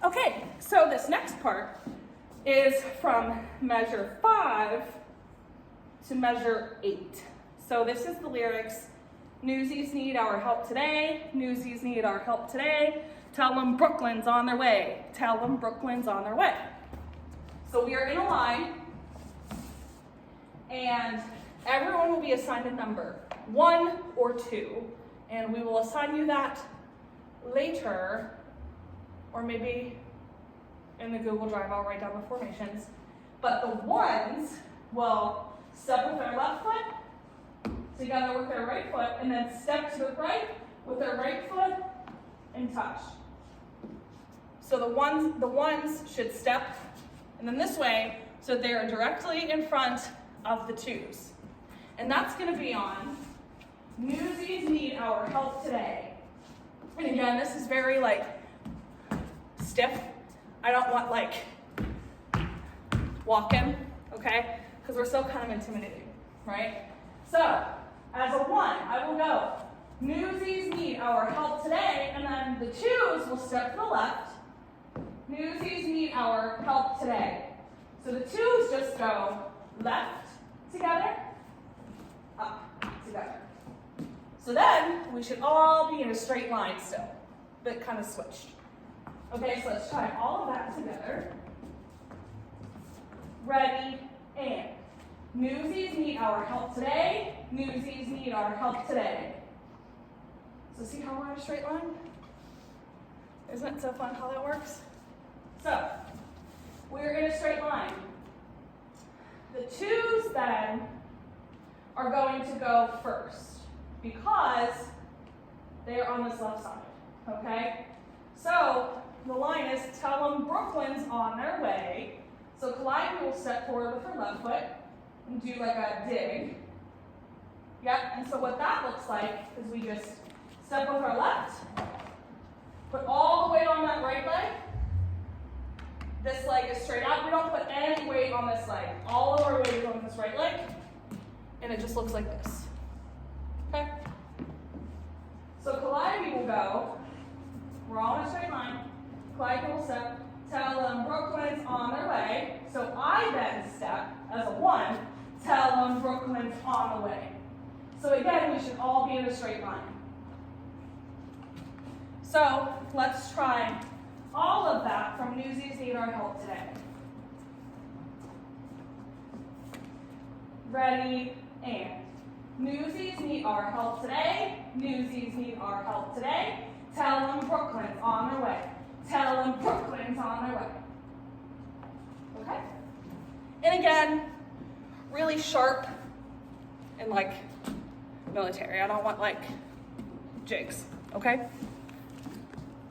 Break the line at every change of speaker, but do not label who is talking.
Okay, so this next part is from measure 5 to measure 8. So this is the lyrics. Newsies need our help today. Newsies need our help today. Tell them Brooklyn's on their way. Tell them Brooklyn's on their way. So we are in a line, and everyone will be assigned a number, 1 or 2, and we will assign you that later, or maybe in the Google Drive I'll write down the formations. But the ones will step with their left foot, together with their right foot, and then step to the right with their right foot and touch. So the ones should step, and then this way, so they are directly in front of the 2s. And that's gonna be on Newsies need our help today. And again, this is very stiff. I don't want walking, okay? Because we're so kind of intimidating, right? So, as a 1, I will go, Newsies need our help today, and then the 2s will step to the left. Newsies need our help today. So the 2s just go left together, up together. So then we should all be in a straight line still, but kind of switched. Okay, so let's try all of that together. Ready, and Newsies need our help today. Newsies need our help today. So see how we're in a straight line? Isn't it so fun how that works? So, we're in a straight line. The 2s then are going to go first because they are on this left side, okay? So, the line is tell them Brooklyn's on their way. So Calliope will step forward with her left foot and do a dig. Yep, and so what that looks like is we just step with our left, put all the weight on that right leg. This leg is straight out. We don't put any weight on this leg. All of our weight is on this right leg, and it just looks like this. Okay? So Calliope will go, we're all in a straight line. Calliope will step, tell them Brooklyn's on their way. So I then step as a 1, tell them Brooklyn's on the way. So again, we should all be in a straight line. So let's try all of that from Newsies Need Our Help Today. Ready, and Newsies need our help today. Newsies need our help today. Tell them Brooklyn's on their way. Tell them Brooklyn's on their way. Okay? And again, really sharp and military. I don't want jigs, okay?